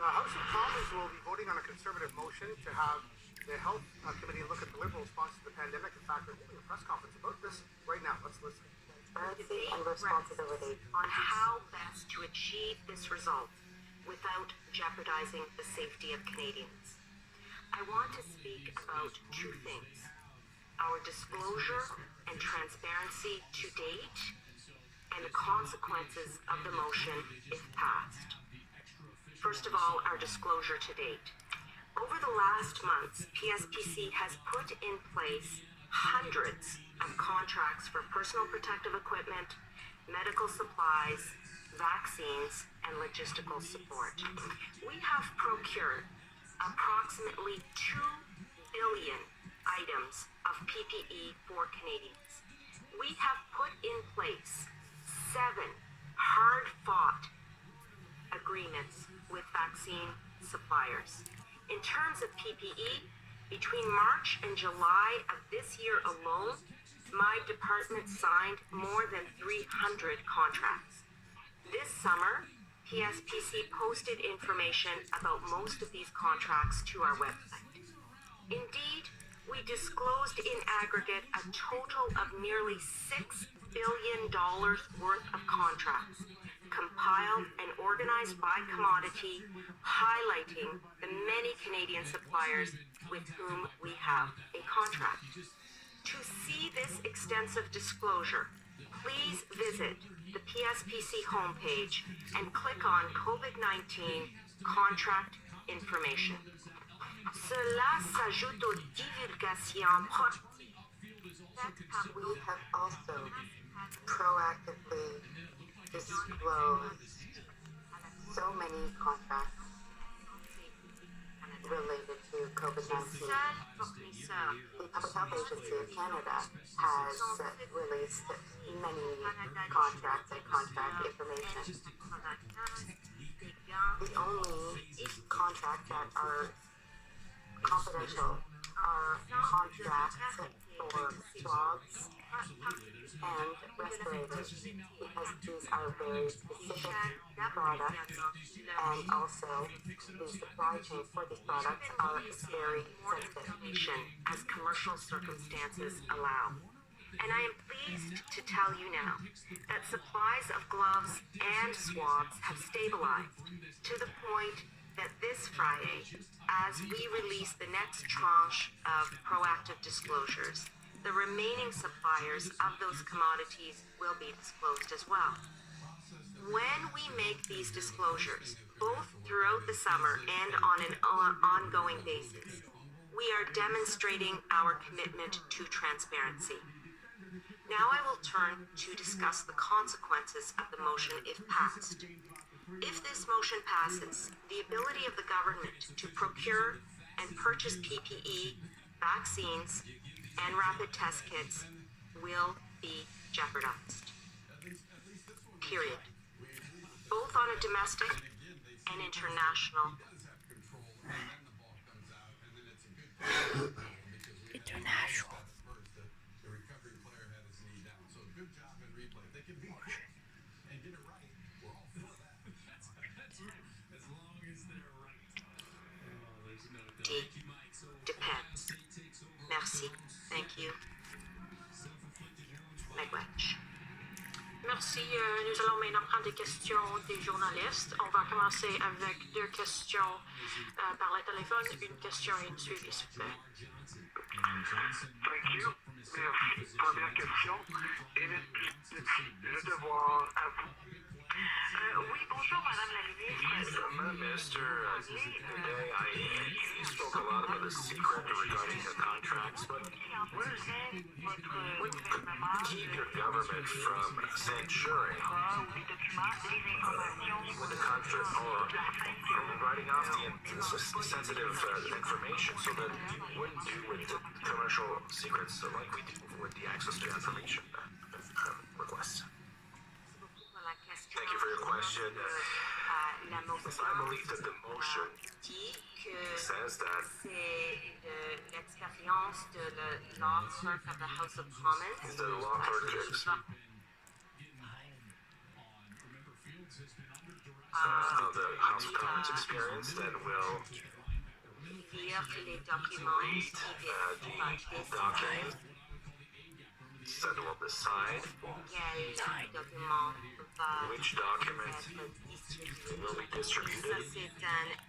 The House of Commons will be voting on a Conservative motion to have the Health Committee look at the Liberal response to the pandemic. In fact, they're holding a press conference about this right now. Let's listen. Transparency and responsibility on how best to achieve this result without jeopardizing the safety of Canadians. I want to speak about two things: our disclosure and transparency to date, and the consequences of the motion if passed. First of all, our disclosure to date. Over the last months, PSPC has put in place hundreds of contracts for personal protective equipment, medical supplies, vaccines, and logistical support. We have procured approximately 2 billion items of PPE for Canadians. We have put in place 7 hard-fought agreements with vaccine suppliers. In terms of PPE, between March and July of this year alone, my department signed more than 300 contracts. This summer, PSPC posted information about most of these contracts to our website. Indeed, we disclosed in aggregate a total of nearly $6 billion worth of contracts, compiled and organized by commodity, highlighting the many Canadian suppliers with whom we have a contract. To see this extensive disclosure, please visit the PSPC homepage and click on COVID-19 contract information. Cela s'ajoute aux divulgations proactives. we have also proactively disclosed so many contracts related to COVID-19. The Public Health Agency of Canada has released many contracts and contract information. The only contracts that are confidential are contracts for swabs and respirators, because these are very specific products, and also the supply chain for these products are very sensitive as commercial circumstances allow. And I am pleased to tell you now that supplies of gloves and swabs have stabilized to the point that this Friday, as we release the next tranche of proactive disclosures, the remaining suppliers of those commodities will be disclosed as well. When we make these disclosures, both throughout the summer and on an ongoing basis, we are demonstrating our commitment to transparency. Now I will turn to discuss the consequences of the motion if passed. If this motion passes, the ability of the government to procure and purchase PPE, vaccines, and rapid test kits will be jeopardized. Period. Both on a domestic and international. International. Depends. Merci. Thank you. Miigwech. Merci. Nous allons maintenant prendre des questions des journalistes. On va commencer avec 2 questions par le téléphone, une question et une suivie, s'il vous plaît. Thank you. Merci. Première question. Le devoir à vous. Oui, bonjour, Madame la Ministre. Minister, today you spoke a lot about the secret regarding the contracts, but what keep your government from censuring with the contract or writing off the sensitive information so that you wouldn't do with the commercial secrets like we do with the access to information requests? Thank you for your question. I believe that the motion says that l'expérience de the law clerk of the House of Commons. the law clerk the House of Commons experienced and will lire les documents read qui va the décider documents that will decide quel document va which document être distribué. will be Ça, distributed. c'est un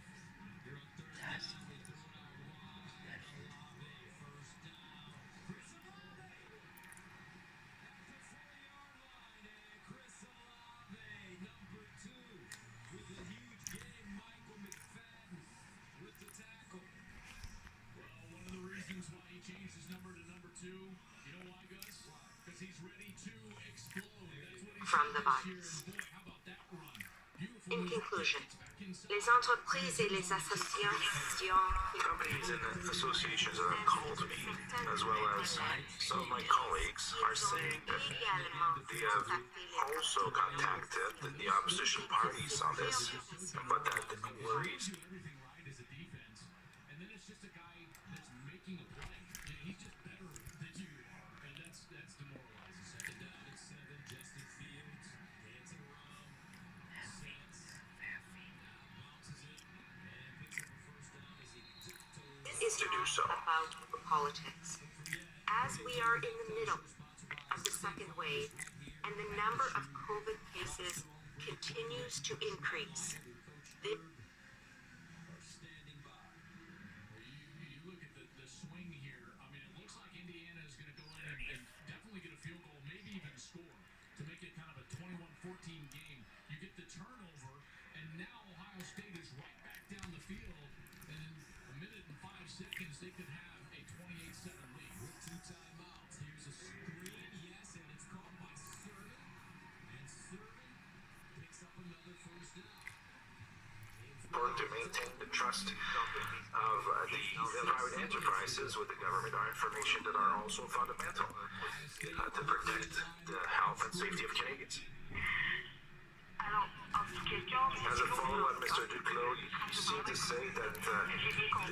from the virus. In conclusion, les entreprises et les associations Companies and associations that have called me, as well as some of my colleagues, are saying that they have also contacted the opposition parties on this, but that the worries is to do not so. about politics. As we are in the middle of the second wave and the number of COVID cases continues to increase, the important to maintain the trust of the private enterprises with the government are information that are also fundamental to protect the health and safety of Canadians. As a follow-up, Mr. Duclos, you seem to say that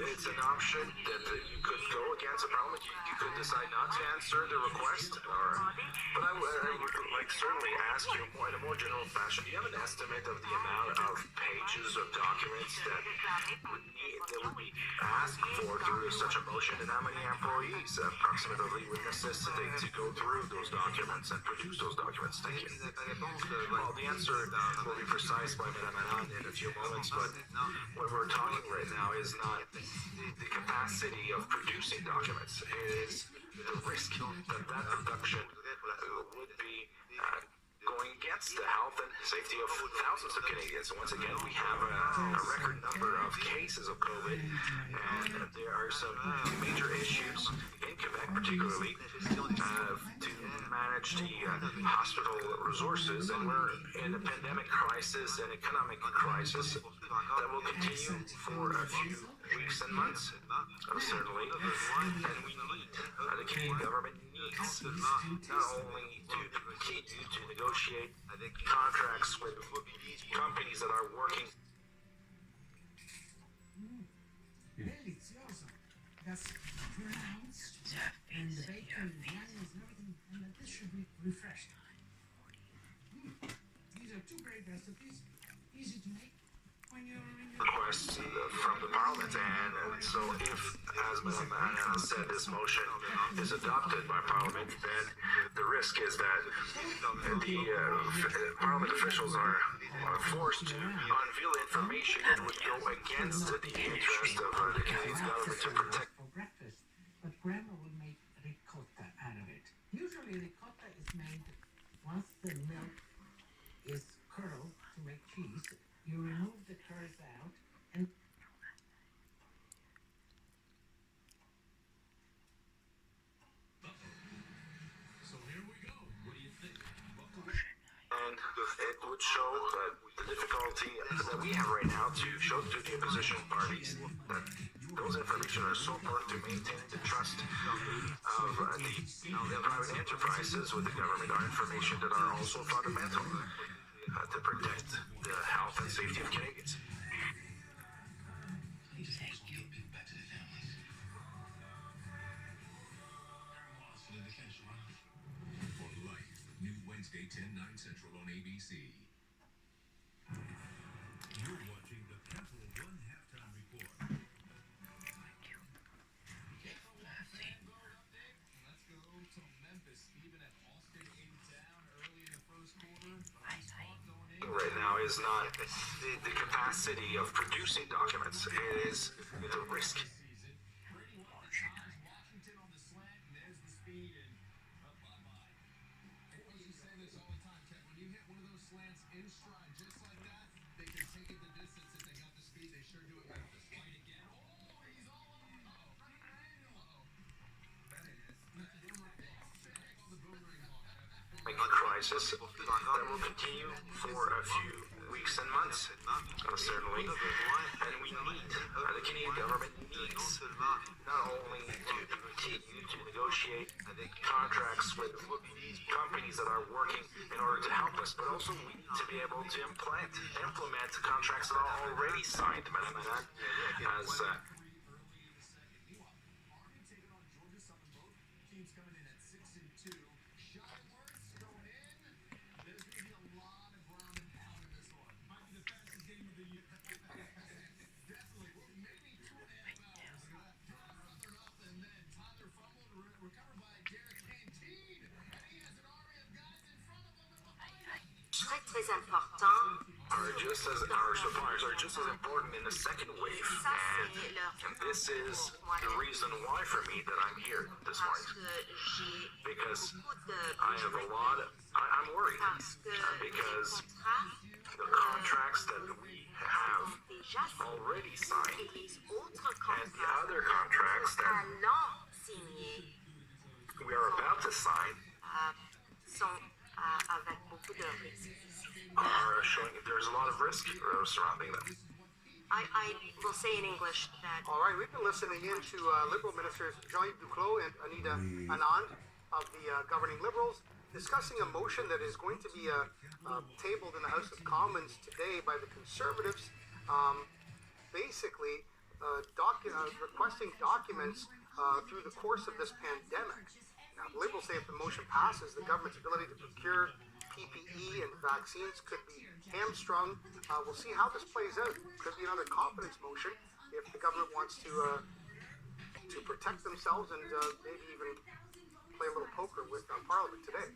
it's an option that you could go against the Parliament. You could decide not to answer the request, but I would like certainly ask you more in a more general fashion. Do you have an estimate of the amount of pages of documents that would be asked for through such a motion, and how many employees approximately would necessitate to go through those documents and produce those documents? Thank you. Well, the answer will be precise by Madame Anand in a few moments, but what we're talking right now is not the capacity of producing documents. It is the risk that that production would be going against the health and safety of thousands of Canadians. Once again, we have a record number of cases of COVID, and there are some major issues in Quebec, particularly to manage the hospital resources, and we're in a pandemic crisis, an economic crisis that will continue for a few weeks and months, certainly, and we need, the Canadian government needs not only to continue to negotiate contracts with companies that are working. Delizioso. That's pronounced and the bacon, the onions and everything, and this should be refreshed. These are two great recipes, easy to make when you're in your Requests from the Parliament, and so if, as Madame Anand said, this motion is adopted by Parliament, then the risk is that the Parliament officials are forced to unveil information that would go against the interest of the Canadian government to protect. for breakfast, but grandma will make ricotta out of it. Usually ricotta is made once the milk is curdled to make cheese. You remove the curds out and And it would show the difficulty that we have right now to show to the opposition parties that those information are so important to maintain the trust of the private enterprises with the government are information that are also fundamental to protect the health and safety of Canadians. For life, new Wednesday, 10, 9 Central on ABC. is not the capacity of producing documents, it is the risk. Crisis that will continue for a few weeks and months, certainly. And we need, the Canadian government needs not only to continue to negotiate contracts with companies that are working in order to help us, but also we need to be able to implement contracts that are already signed, Madame Anand, as Très important. Our suppliers are just as important in the second wave, Ça, c'est and this is the reason why for me that I'm here this parce morning, que j'ai because beaucoup de I have a lot of, I'm worried parce que because les contrats the contracts that we have déjà already signed et les autres and the contrats other contracts that allons signer we are about to sign sont avec beaucoup de risques. are showing there's a lot of risk surrounding them. I will say in English that All right, we've been listening in to Liberal Ministers Jean-Yves Duclos and Anita Anand of the governing Liberals discussing a motion that is going to be tabled in the House of Commons today by the Conservatives, basically requesting documents through the course of this pandemic. Now, the Liberals say if the motion passes, the government's ability to procure PPE and vaccines could be hamstrung. We'll see how this plays out. Could be another confidence motion if the government wants to protect themselves and maybe even play a little poker with Parliament today.